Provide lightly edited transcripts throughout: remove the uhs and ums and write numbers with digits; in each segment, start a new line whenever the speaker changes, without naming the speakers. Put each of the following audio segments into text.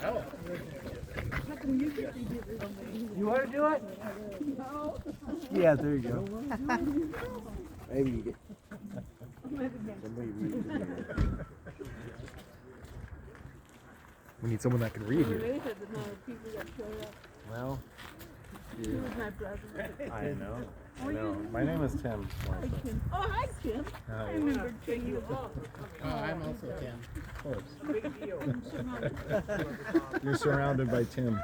You want to do it?
No.
Yeah, there you go. Maybe you get. Somebody read it.
We need someone that can read here.
Amazed at the amount of people that showed up.
Well,
He was my brother.
I know. I know. My name is Tim.
Hi, Tim. Oh, hi, Tim.
Hi.
I remember Tim. You
I'm also Tim.
Of course.
Big deal.
You're surrounded by Tim.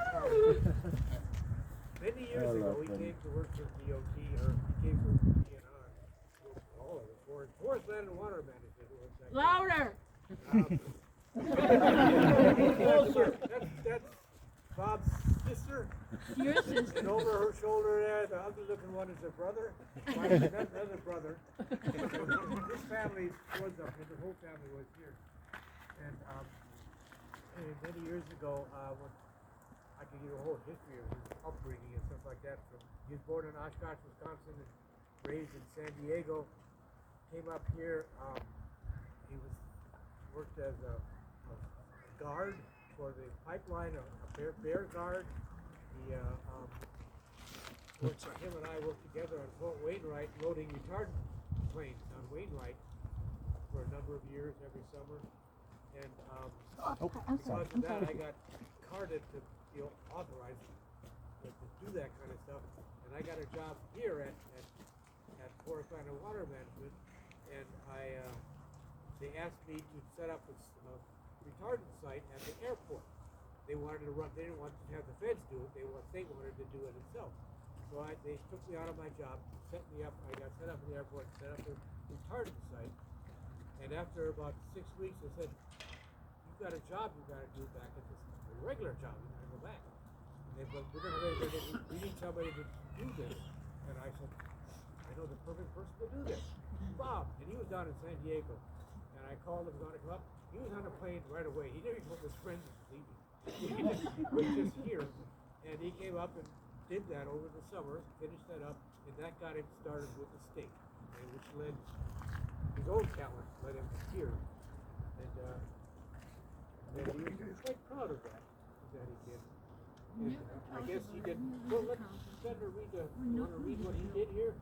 Many years ago, we came to work for DOT, or he came for DNR. All of it. Forest Land and Water Management.
Louder.
Closer. That's Bob's sister.
Your sister.
And over her shoulder there, the ugly-looking one is her brother. Mine's another brother. His family was up here. The whole family was here. And many years ago, when I could give a whole history of his upbringing and stuff like that. He was born in Oshkosh, Wisconsin, and raised in San Diego. Came up here. He worked as a guard for the pipeline, a bear guard. He him and I worked together on Fort Wainwright, loading retardant planes on Wainwright for a number of years every summer. And because of that, I got carded to authorized to do that kind of stuff. And I got a job here at Forest Land and Water Management, and they asked me to set up a retardant site at the airport. They wanted to run. They didn't want to have the feds do it. They wanted to do it themselves. So they took me out of my job, set me up. I got set up in the airport, set up a retardant site. And after about 6 weeks, they said, "You've got a job. You've got to do back at this regular job. You got to go back." And they said, "We need somebody to do this." And I said, "I know the perfect person to do this, Bob." And he was down in San Diego. And I called him, going to come up. He was on a plane right away. He never even told his friends he was leaving. He was just here. And he came up and did that over the summer, finished that up, and that got him started with the state, and which led his own talent, led him here. And he was quite proud of that he did. And I guess he did. Well, let Senator read what he did here.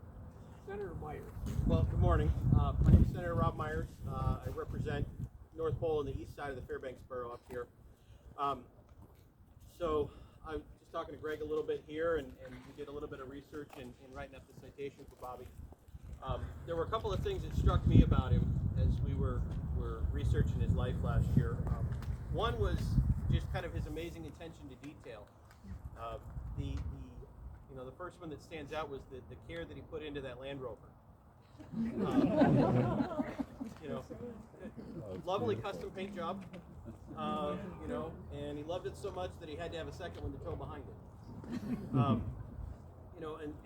Senator Myers.
Well, good morning. My name is Senator Rob Myers. I represent North Pole and the east side of the Fairbanks borough up here. So I'm just talking to Greg a little bit here, and we did a little bit of research in writing up the citation for Bobby. There were a couple of things that struck me about him as we were researching his life last year. One was just kind of his amazing attention to detail. The first one that stands out was the care that he put into that Land Rover. Lovely custom paint job, and he loved it so much that he had to have a second one to tow behind it.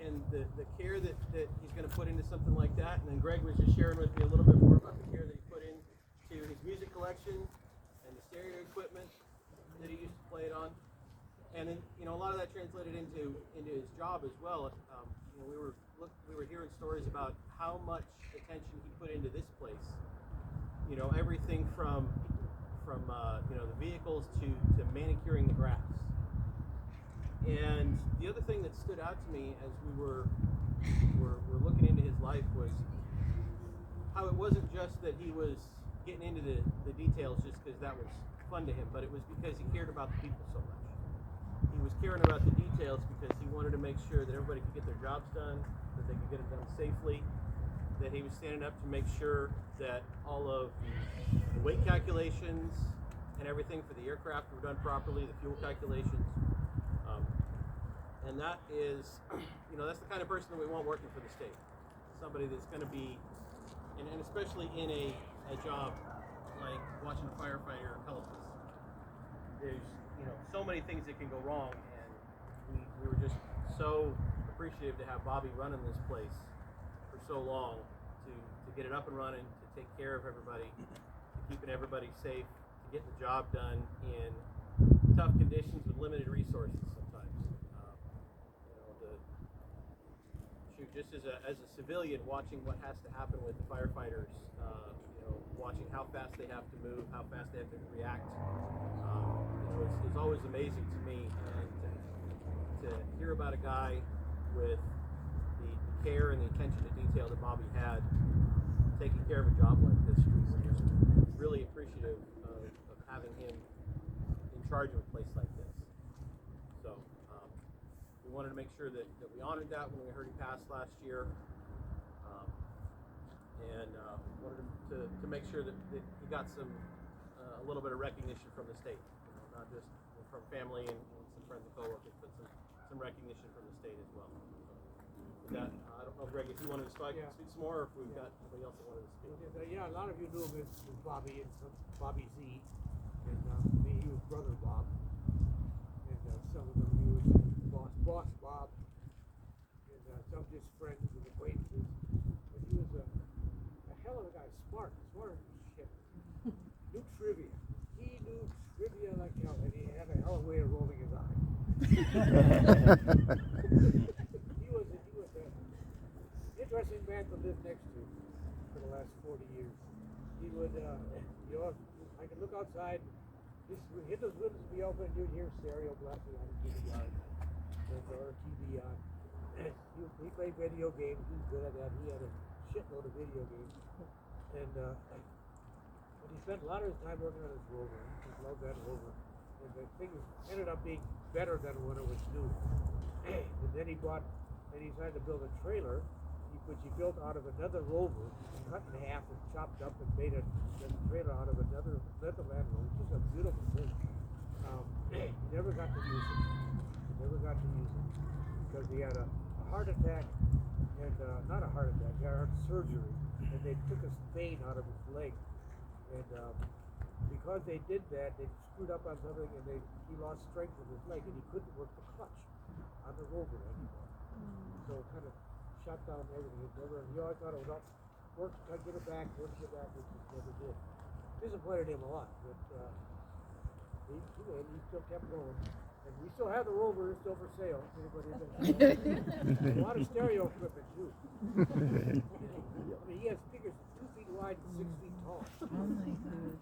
And the care that he's going to put into something like that. And then Greg was just sharing with me a little bit more about the care that he put into his music collection and the stereo equipment that he used to play it on. And then, a lot of that translated into his job as well. We were hearing stories about how much attention he put into this place. Everything from the vehicles to manicuring the grass. And the other thing that stood out to me as we were looking into his life was how it wasn't just that he was getting into the details just because that was fun to him, but it was because he cared about the people so much. He was caring about the details because he wanted to make sure that everybody could get their jobs done, that they could get them done safely, that he was standing up to make sure that all of the weight calculations and everything for the aircraft were done properly, the fuel calculations. And that is, that's the kind of person that we want working for the state. Somebody that's going to be, and especially in a job like watching a firefighter help us. There's, so many things that can go wrong, and we were just so appreciative to have Bobby running this place for so long, to get it up and running, to take care of everybody, to keeping everybody safe, to get the job done in tough conditions with limited resources sometimes. Just as a civilian, watching what has to happen with the firefighters, watching how fast they have to move, how fast they have to react. is always amazing to me, and to hear about a guy with the care and the attention to detail that Bobby had taking care of a job like this. I'm really appreciative of having him in charge of a place like this. So we wanted to make sure that we honored that when we heard he passed last year, and wanted to make sure that he got some a little bit of recognition from the state, not just from family and some friends and coworkers, but some recognition from the state as well. With that, I don't know, Greg, if you wanted to speak some more, or if we've got anybody else that wanted to speak.
Yeah, a lot of you knew him as Bobby and Bobby Z, and me, he was Brother Bob, and some of them knew as Boss Bob, and some just friends and acquaintances. But he was a hell of a guy, smarter than shit. Knew trivia. He knew trivia like hell, and he had a hell of a way of rolling his eyes. He was an interesting man to live next to for the last 40 years. He would, I could look outside, his windows would be open, you'd hear stereo blasting on the TV yard, or TV on. He played video games, he was good at that. He had a shitload of video games. And but he spent a lot of his time working on his rover. He loved that rover. And the thing ended up being better than when it was new. And then he decided to build a trailer, which he built out of another rover, cut in half and chopped up and made a trailer out of another Land Rover, which is a beautiful thing. He never got to use it. Because he had a heart attack, and not a heart attack, he had heart surgery, and they took a vein out of his leg. And because they did that, they screwed up on something, and he lost strength in his leg, and he couldn't work the clutch on the rover anymore. So it kind of shut down everything. He always thought it was work to get it back, which he never did. Disappointed him a lot, but he still kept going. And we still have the rover, it's still for sale. Anybody a lot of stereo equipment too. I mean, he has speakers 2 feet wide and 6 feet tall.
Oh my gosh.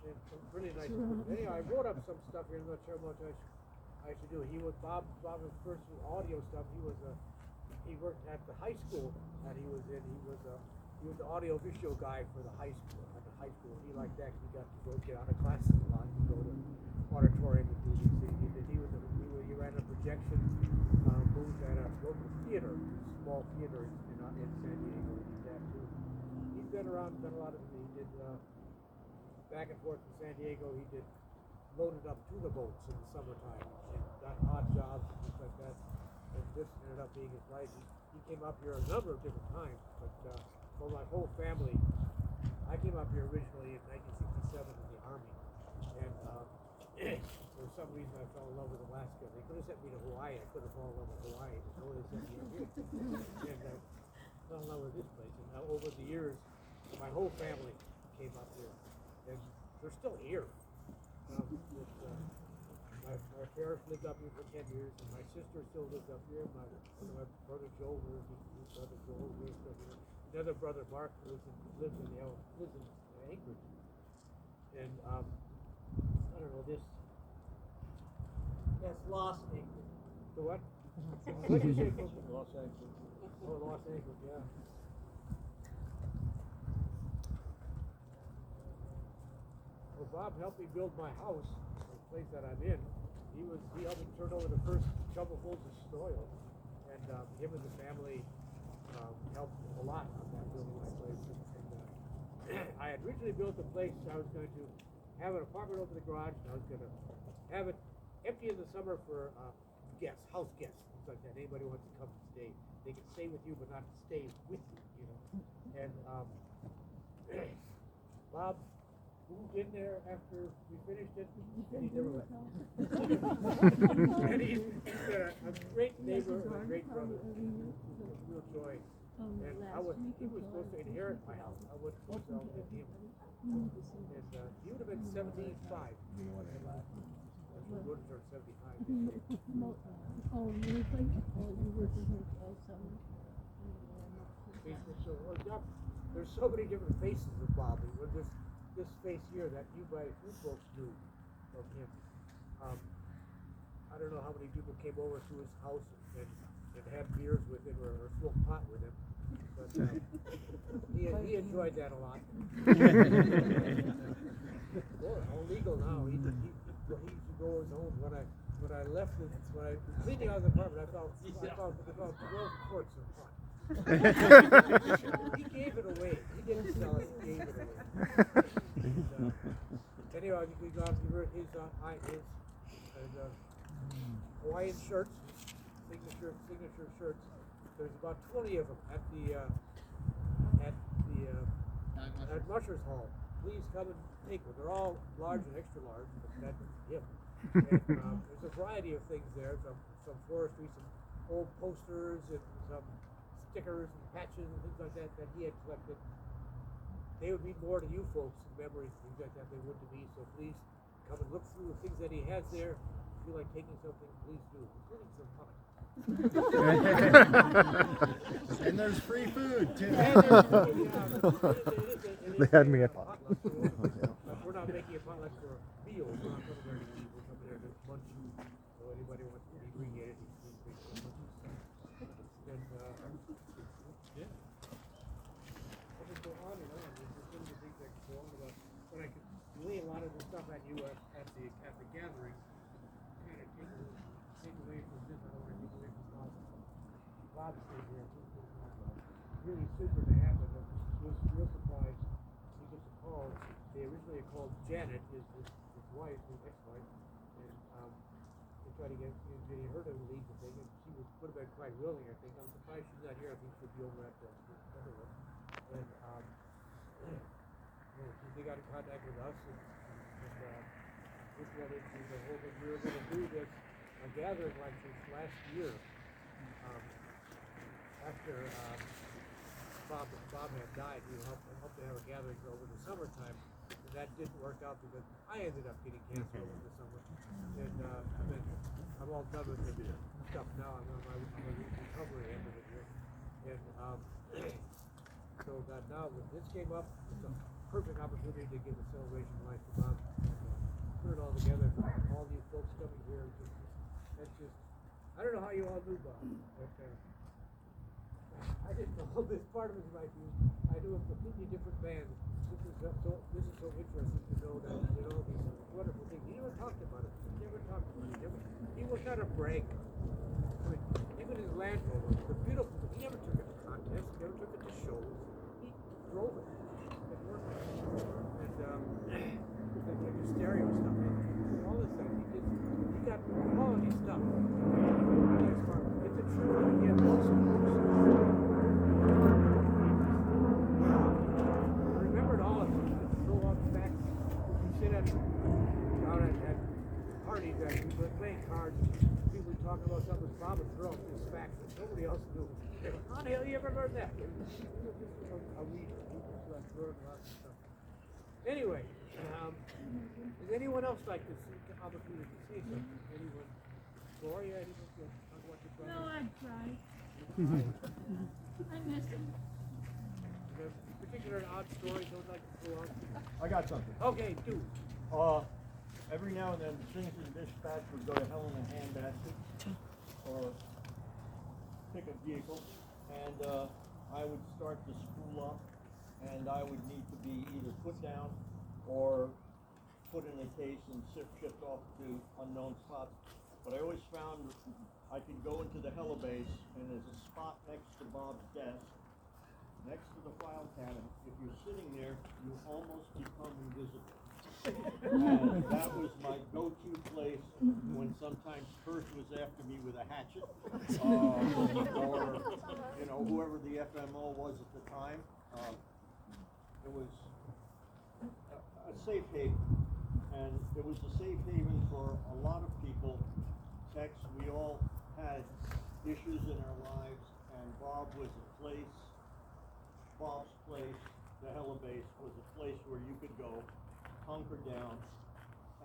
And some really nice equipment. Anyway, I wrote up some stuff here. I'm not sure how much I should do. He was Bob's first audio stuff. He worked at the high school that he was in. He was the audio visual guy for the high school. At the high school, he liked that. He got to go get out of classes a lot. He'd go to auditorium and do these things. He ran a projection booth at a local theater, small theater in San Diego. He did that too. He's been around, done a lot of it. He did back and forth to San Diego. He did loaded up to the boats in the summertime and got odd jobs and things like that. And this ended up being his life. He came up here a number of different times, but for my whole family, I came up here originally in 1967 in the Army, and for some reason I fell in love with Alaska. They could have sent me to Hawaii. I could have fallen in love with Hawaii, but no, they sent me up here. And I fell in love with this place. And now over the years, my whole family came up here, and they're still here. My parents lived up here for 10 years, and my sister still lives up here. My brother Joe lives here. Another brother Mark lives in Anchorage. And I don't know this.
That's Los Angeles.
The what? What did you say? Los Angeles. Oh, Los Angeles, yeah. Well, Bob helped me build my house, the place that I'm in. He helped me turn over the first shovelfuls of soil, and him and the family helped a lot on that building my place. And I had originally built a place. I was going to have an apartment over the garage, and I was going to have it empty in the summer for house guests, things like that. Anybody wants to come and stay, they can stay with you, but not stay with you, And Bob moved in there after we finished it, and he never left. And he's been a great neighbor and a great brother. Real joy. And he was supposed to inherit my house. I would sell it to him. And he would have been 75. We would have turned 75.
Oh, really? Oh, you were here all summer.
There's so many different faces of Bobby. With this face here that you folks knew of him. don't know how many people came over to his house and had beers with him or smoked pot with him. But he enjoyed that a lot. Boy, all legal now. He used to go his own. When I left it, when I was cleaning out the apartment, I found 12 quarts of pot. He gave it away. He didn't sell it. He gave it away. Anyway, we got his Hawaiian shirts, signature shirts. There's about 20 of them at Musher's Hall. Please come and take them. They're all large and extra large, but that's him. And there's a variety of things there. Some forestry, some old posters, and some stickers and patches and things like that he had collected. They would mean more to you folks in memories and things like that than they would to me. So please come and look through the things that he has there. If you feel like taking something, please do, including some pot.
And there's free food too.
They had me at
potluck. We're not making a potluck for a meal. We're not coming there to eat. We're coming there to munch. So anybody wants to inebriate it, he's free to munch stuff. And yeah. I could go on and on. There's some of the things I could go on about. But I could lay a lot of the stuff at you at the gathering. Kind of take away from this. I don't want to take away from Bob. Bob stayed here. Really super to have him. I was real surprised. He gets a call. They originally called Janet, his wife, his ex-wife, and they tried to get her to lead the thing, and she would have been quite willing, I think. I'm surprised she's not here. I think she'll be over at the other one. And they got in contact with us, and this led into the whole thing. We were going to do this gathering like this last year, after Bob had died. We helped to have a gathering over the summertime, and that didn't work out because I ended up getting cancer over the summer, and I'm all done with the stuff now. I'm on my recovery end of it here, and so that now when this came up, it's a perfect opportunity to give a celebration of life to Bob. Put it all together. All you folks coming here, that's just. I don't know how you all knew Bob, but I didn't know this part of his life. I knew a completely different band. This is so interesting to know that he did all these wonderful things. He never talked about it. He was not a brag. I mean, even his Land Rover, the beautiful thing, he never took it to contests. He never took it to shows. He drove it. It worked. And the stereo stuff, all this stuff. He got quality stuff. It's a true thing. He had awesome books. All of them, throw out the facts. We sit down at parties that we were playing cards. People were talking about something. Bob would throw out this fact that nobody else knew. How the hell you ever learned that? A reader. Learn lots of stuff. Anyway, does anyone else like to see the opportunity to say something? Anyone? Gloria, anyone to talk about your brother?
No, I'd try. I miss him.
Particular odd stories I would like to pull out?
I got something.
Okay, do.
Every now and then, things in dispatch would go to hell in a handbasket or pick a vehicle, and I would start to spool up, and I would need to be either put down or put in a case and shipped off to unknown spots. But I always found I could go into the helibase, and there's a spot next to Bob's desk, next to the file cabinet. If you're sitting there, you almost become invisible. And that was my go-to place when sometimes Perth was after me with a hatchet, or whoever the FMO was at the time. It was a safe haven, and it was a safe haven for a lot of people. Tex, we all had issues in our lives, and Bob was a place. Bob's place, the helibase, was a place where you could go, hunker down,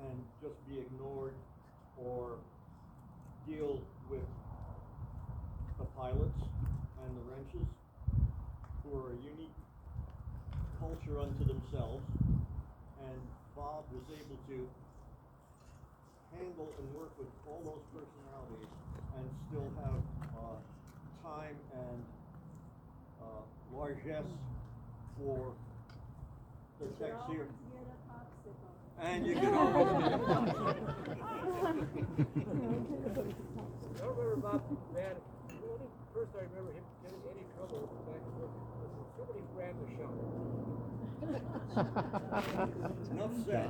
and just be ignored or deal with the pilots and the wrenches, who are a unique culture unto themselves. And Bob was able to handle handle and work with all those personalities and still have time and largesse for the text here. And you can always get a popsicle.
I remember Bob, man, first I remember him getting any trouble back when somebody ran the show.
Enough said.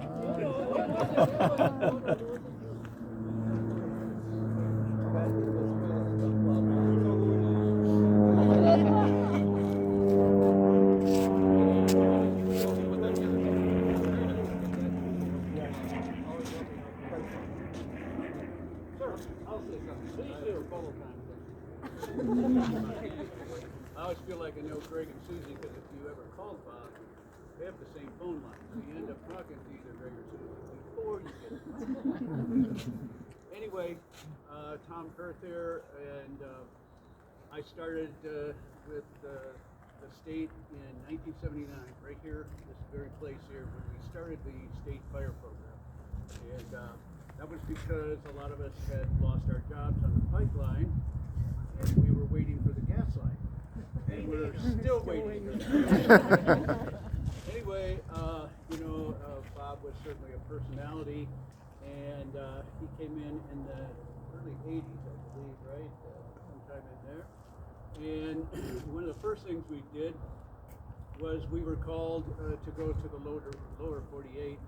I always feel like I know Greg and Susie because if you ever called Bob, they have the same phone line. So you end up talking to either Greg or Susie before you get it. Anyway, Tom Kurth here, and I started with the state in 1979, right here, this very place here, when we started the state fire program. And that was because a lot of us had lost our jobs on the pipeline, and we were waiting for the gas line. And we're still waiting. Anyway, Bob was certainly a personality, and he came in the early 80s, I believe, right? Sometime in there. And one of the first things we did was we were called to go to the lower 48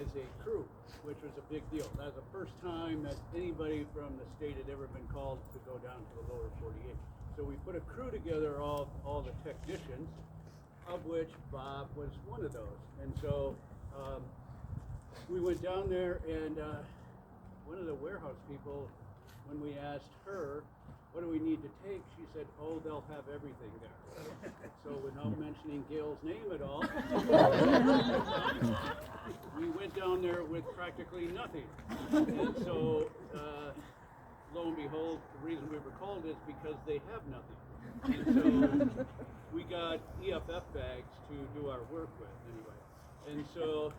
as a crew, which was a big deal. That was the first time that anybody from the state had ever been called to go down to the lower 48. So we put a crew together, all the technicians, of which Bob was one of those. And so we went down there, and one of the warehouse people, when we asked her, what do we need to take? She said, oh, they'll have everything there. So without mentioning Gail's name at all, we went down there with practically nothing. And so, lo and behold, the reason we were called is because they have nothing. And so we got EFF bags to do our work with anyway. And so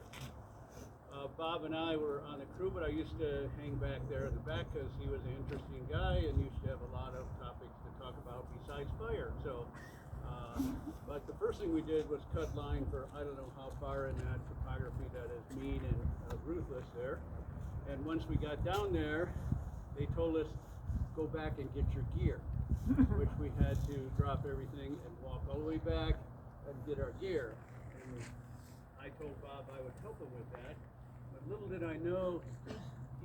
Bob and I were on the crew, but I used to hang back there in the back because he was an interesting guy and used to have a lot of topics to talk about besides fire. So, but the first thing we did was cut line for I don't know how far in that topography that is mean and ruthless there. And once we got down there, they told us, go back and get your gear, which we had to drop everything and walk all the way back and get our gear. And I told Bob I would help him with that. But little did I know,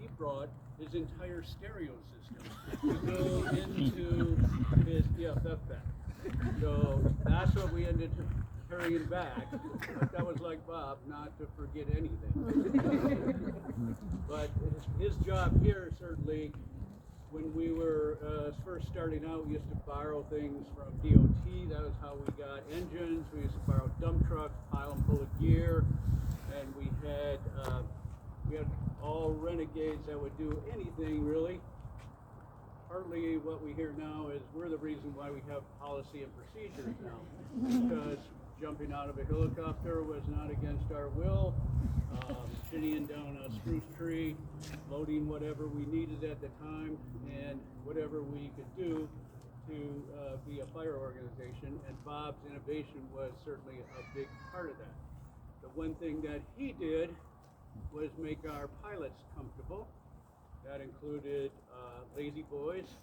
he brought his entire stereo system to go into his EFF bag. So that's what we ended up carrying back. But that was like Bob, not to forget anything. But his job here, certainly, when we were first starting out, we used to borrow things from DOT. That was how we got engines. We used to borrow dump trucks, pile them full of gear, and we had all renegades that would do anything really. Partly what we hear now is we're the reason why we have policy and procedures now, because jumping out of a helicopter was not against our will. Shinnying down a spruce tree, loading whatever we needed at the time, and whatever we could do to be a fire organization. And Bob's innovation was certainly a big part of that. The one thing that he did was make our pilots comfortable. That included Lazy Boys,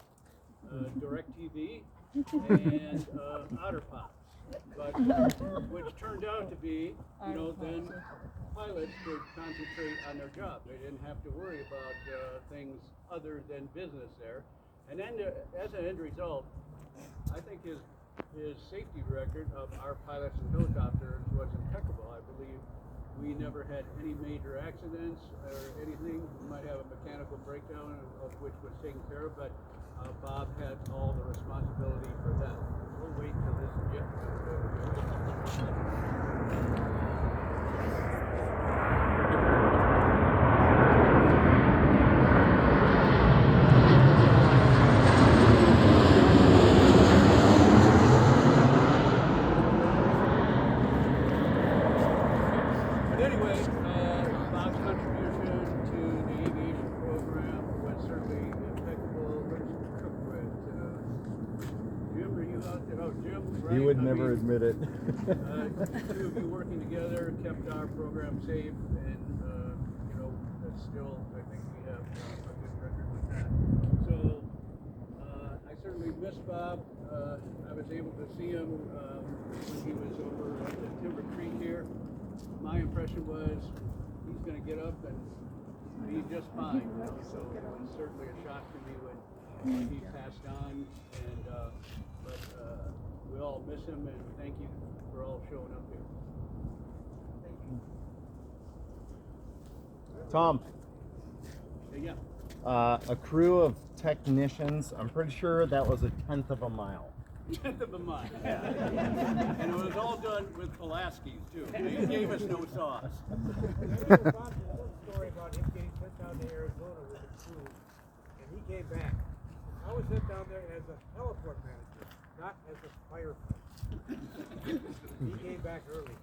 DirecTV, and Otter Pops. But which turned out to be, then pilots could concentrate on their job. They didn't have to worry about things other than business there. And then, as an end result, I think his safety record of our pilots and helicopters was impeccable. I believe we never had any major accidents or anything. We might have a mechanical breakdown, of which was taken care of, but Bob had all the responsibility for that. We'll wait till this jet comes over. But anyway, Bob's contribution to the aviation program
He would never admit it.
Two of you working together kept our program safe, and you know, that's still, I think we have a good record with that. So I certainly miss Bob. I was able to see him when he was over at the Timber Creek here. My impression was he's going to get up and be just fine. You know? So it was certainly a shock to me when he passed on, and but we all miss him, and thank you for all showing up here.
Tom,
Yeah.
a crew of technicians, I'm pretty sure that was 1/10 of a mile.
1/10 of a mile. And it was all done with Pulaski's too. They gave us no sauce.
There's a story about him getting sent down to Arizona with a crew, and he came back. I was sent down there as a teleport manager, not as a firefighter. He came back early.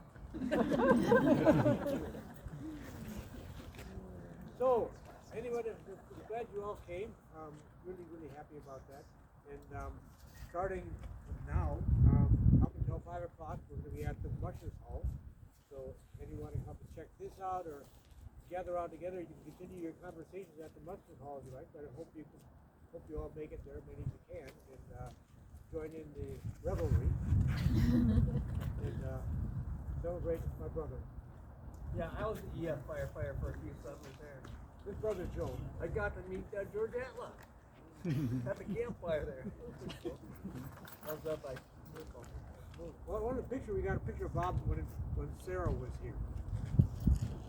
So, anyway, I'm glad you all came. Really happy about that. And starting now, up until 5 o'clock, we're going to be at the Mushers Hall. So, if anyone to come and check this out or gather around together, you can continue your conversations at the Mushers Hall if you like. But I hope you all make it there, many of you can, and join in the revelry and celebrate my brother.
Yeah, I was an EF firefighter for a few summers there.
His brother Joe.
I got to meet George Atla at the campfire there. I was up by
Well, one of the pictures, we got a picture of Bob when Sarah was here.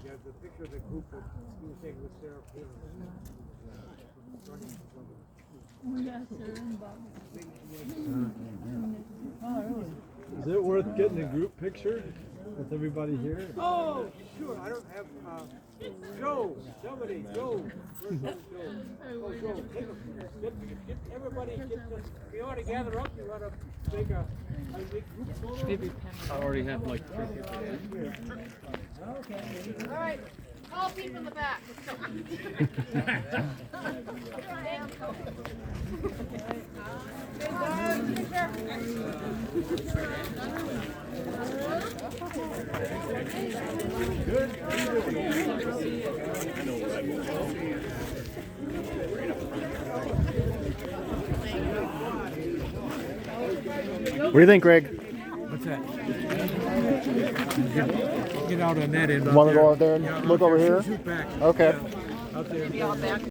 We got the picture of the group that he was taking with Sarah Palin.
We got Sarah and Bob. Oh, really?
Is it worth getting a group picture with everybody here?
Oh, sure. I don't have Joe. Somebody, Joe. Where's Joe? Oh, Joe. Get everybody. If you want to gather up, you want to make a big group photo.
I already have like 3 people.
All right, all people in the back.
What do you think, Greg?
What's that? Get out on that end.
Want to go out there and look over here?
Shoot back.
Okay.
Out there.